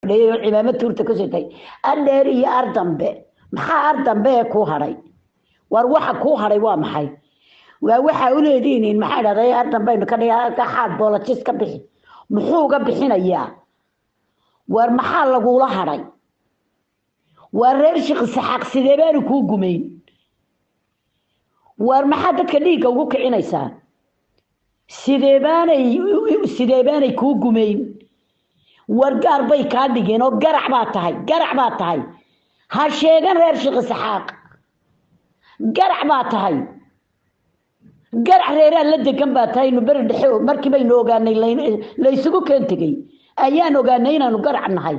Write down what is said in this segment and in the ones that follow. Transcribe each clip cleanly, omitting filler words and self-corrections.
fadhiyay oo cimaamad tuurta ka sitay adheer iyo ardambe maxaa ardambe ku haray war waxa ku haray waa maxay waa waxa u leediin maxay dhahday ardambe ka dhigaa ka xaad boolatis ka bixi muxuu uga bixinayaa war maxaa lagu la haray war reer shaqo saxaq sidee baan ku gumeyn war maxaa dadka dhiiga ugu kicinaysaa sidee baanay ku gumeyn war gaar bay ka dhigeen oo garac baa tahay ha sheegan reer shaqo saxaq garac baa tahay garac reeraa la degan baa tahay nu bari dhexe markii baynu ogaanay la isugu keentagay ayaan ogaanay inaanu garac nahay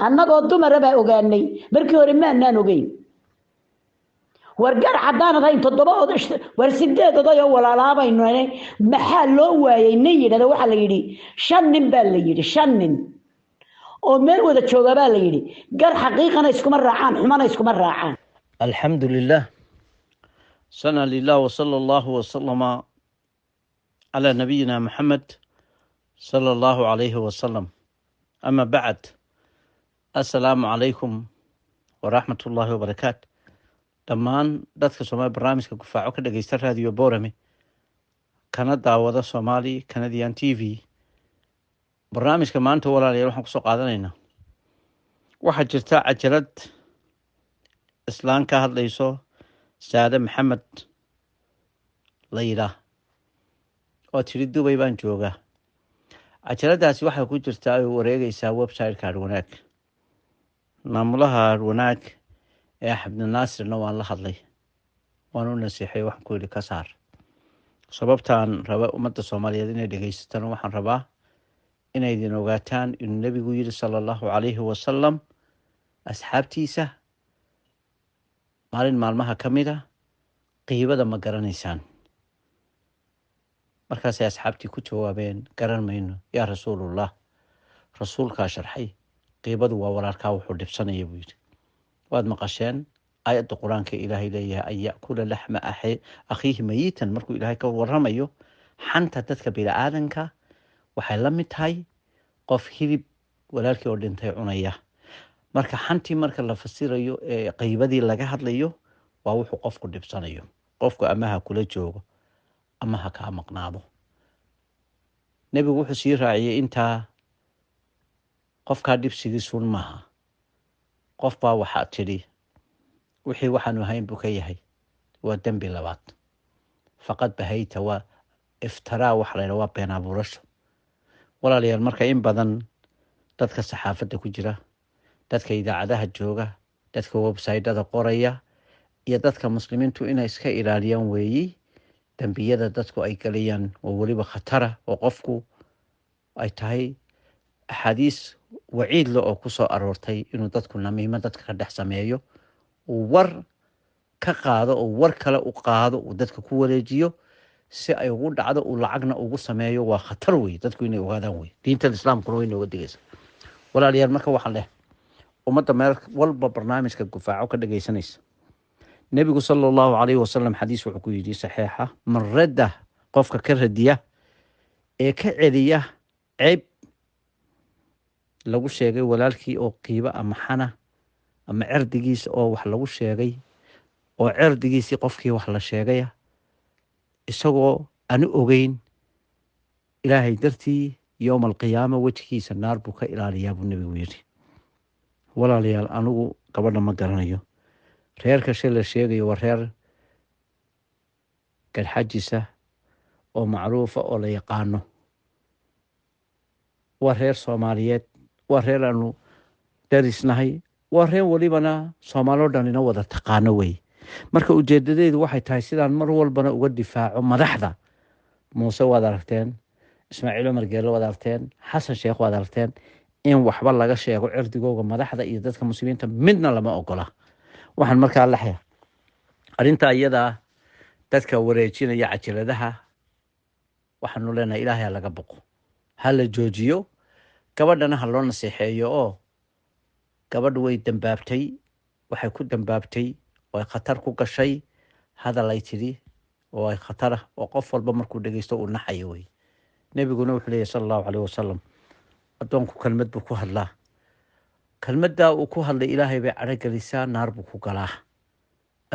annagoo dumara baa ogaanay markii hore maanaan ogeyn war garac haddaan ahayn 7 war 8 oday oo walaalaabaynu maxaa loo waayay nin yidhahda waxaa la yidhi 5 nin baa la yidhi 5 nin oo meel wada jooga baa la yidhi gar xaqiiqana iskuma raacaan xumana iskuma raacaan alxamdulilah sana lilah wasala allahu wasalama calaa nabiyina maxamed sala allahu calayhi wasalam ama bacd assalaamu calaykum waraxmat ullaahi wabarakaatu dhammaan dadka Soomaali barnaamijka gufaaco ka dhageysta raadiyo Boorame kana daawada Soomaali Canadian TV barnaamijka maanta walaalayaal waxaan ku soo qaadanaynaa waxa jirta cajalad islaan ka hadlayso Saade Maxamed Layla oo tiri Dubai baan joogaa cajaladaasi waxay ku jirtaa ay wareegaysaa website-ka Wanaag maamulaha Wanaag ee Xabdi Naasirna waan la hadlay waan u nasiixay waxaan ku yiri ka saar sababtaan raba ummadda Soomaaliyeed inay dhageystaan waxaan rabaa inay idin ogaataan in nabigu yiri sallallahu alayhi wasallam asxaabtiisa maalin maalmaha kamida qiibada ma garanaysaan markaas ay asxaabtii ku jawaabeen garan mayno yaa rasuulullah rasuulka sharxay qiibadu waa walaalka wuxuu dhibsanaya buu yiri waad maqasheen aayadda quraanka ilaahay leeyahay ay yakula lahma akhihi mayitan markuu ilaahay ka warramayo xanta dadka bini'aadanka waxay la mid tahay qof hilib walaalkii oo dhintay cunaya marka xantii marka la fasirayo ee qiibadii laga hadlayo waa wuxuu qofku dhibsanayo qofku amaha kula joogo amaha ka maqnaado nabigu wuxuu sii raaciyay inta qofka dhibsigiisu maaha qof baa waxa tiri wixii waxaanu hayn buu ka yahay waa dambi labaad faqad bahayta waa iftara wax la waa been abuurasho walaalayaal marka in badan dadka saxaafadda ku jira dadka idaacadaha jooga dadka website-ada qoraya iyo dadka muslimiintu inay iska ilaaliyaan weeyi dambiyada dadku ay galayaan oo waliba khatara oo qofku ay tahay axaadiis waciid la oo ku soo aroortay inuu dadku namiimo dadka ka dhex sameeyo uu war ka qaado oo war kale u qaado uu dadka ku wareejiyo si ay ugu dhacdo uu lacagna ugu sameeyo waa khatar weey dadku inay ogaadaan weey diinta islaamku way nooga digaysa walaalayaal marka waxaan leh ummadda meel walba barnaamijka gufaaco ka dhageysanaysa nabigu sallallahu alayhi wasallam xadiis wuxuu ku yiri saxiixa man radda qofka ka radiya ee ka celiya ceeb lagu sheegay walaalkii oo qiiba ama xana ama cirdigiisa oo wax lagu sheegay oo cirdigiisii qofkii wax la sheegay isagoo aan ogeyn ilaahay dartii يوم القيامة وجهي سنار بك إلى رياب النبي ويري ولا ليال أنو قبلنا ما قرنيو رير كشيل الشيء ورير كالحجسة أو معروفة أو لا يقانو ورير صوماليات ورير أنو دارس نهي ورير وليبنا صومالو دانينا وذا تقانوي marka ujeedadeedu waxay tahay sidaan mar walbana uga difaaco madaxda Muuse wadaragteen Ismaaciil Umar Geelo wadaragteen Xasan Sheekh wadaragteen in waxba laga sheego cirdigooga madaxda iyo dadka muslimiinta midna lama ogola waxaan markaa laxay arinta iyada dadka wareejinaya cajaladaha waxaanu leenahay Ilaahay laga boqo hal la joojiyo gabadhana hal loo naseexeeyo oo gabadhu way dambaabtay waxay ku dambaabtay way khatar ku gashay hadal ay tiri oo ay khatar oo qof walba markuu dhageysto uu naxayo way nabiguna wuxuu leeyahay sallallahu alayhi wasallam adoonku kalmad buu ku hadlaa kelmaddaa uu ku hadlay ilaahay bay cadho gelisaa, naar buu ku galaa.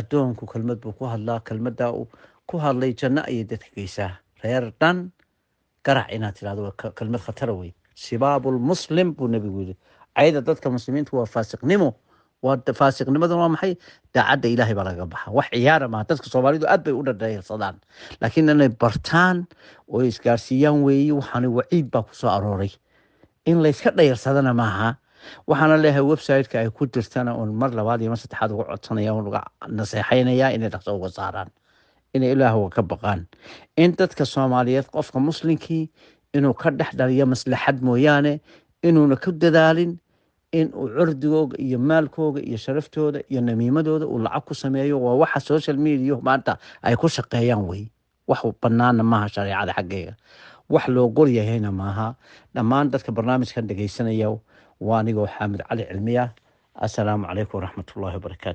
addoonku kelmad buu ku hadlaa, kelmaddaa uu ku hadlay janno ayay dadka geysaa. reer dhan garac inaad tidhahdo waa kelmad khatara wey. sibaabulmuslim buu nebigu yidhi, cayda dadka muslimiintu waa faasiqnimo. faasiqnimaduna waa maxay? daacadda ilaahay baa laga baxa. wax ciyaara maaha. dadka soomaalidu aad bay u dhadhayarsadaan, laakiin inay bartaan oo isgaarsiiyaan weeye. waxaana waciid baa ku soo arooray, in layska dhayarsadana maaha. waxaana leeyahay website-ka ay ku jirtana uun mar labaad iyo mar saddexaad uga codsanaya, un uga naseexaynaya inay dhaqso uga saaraan, inay ilaahuga ka baqaan. in dadka Soomaaliyeed qofka muslinkii inuu ka dhex dhaliyo maslaxad mooyaane inuuna ku dadaalin in uu curdigooga iyo maalkooga iyo sharaftooda iyo namiimadooda uu lacag ku sameeyo. waa waxa social media maanta ay ku shaqeeyaan wey. wax banaana maaha shareecada xaggeega, wax loo gol yahayna maaha. dhammaan dadka barnaamijkan dhegaysanaya waa anigoo Xaamid Cali Cilmiya. assalaamu calaykum waraxmatullaahi wabarakaatu.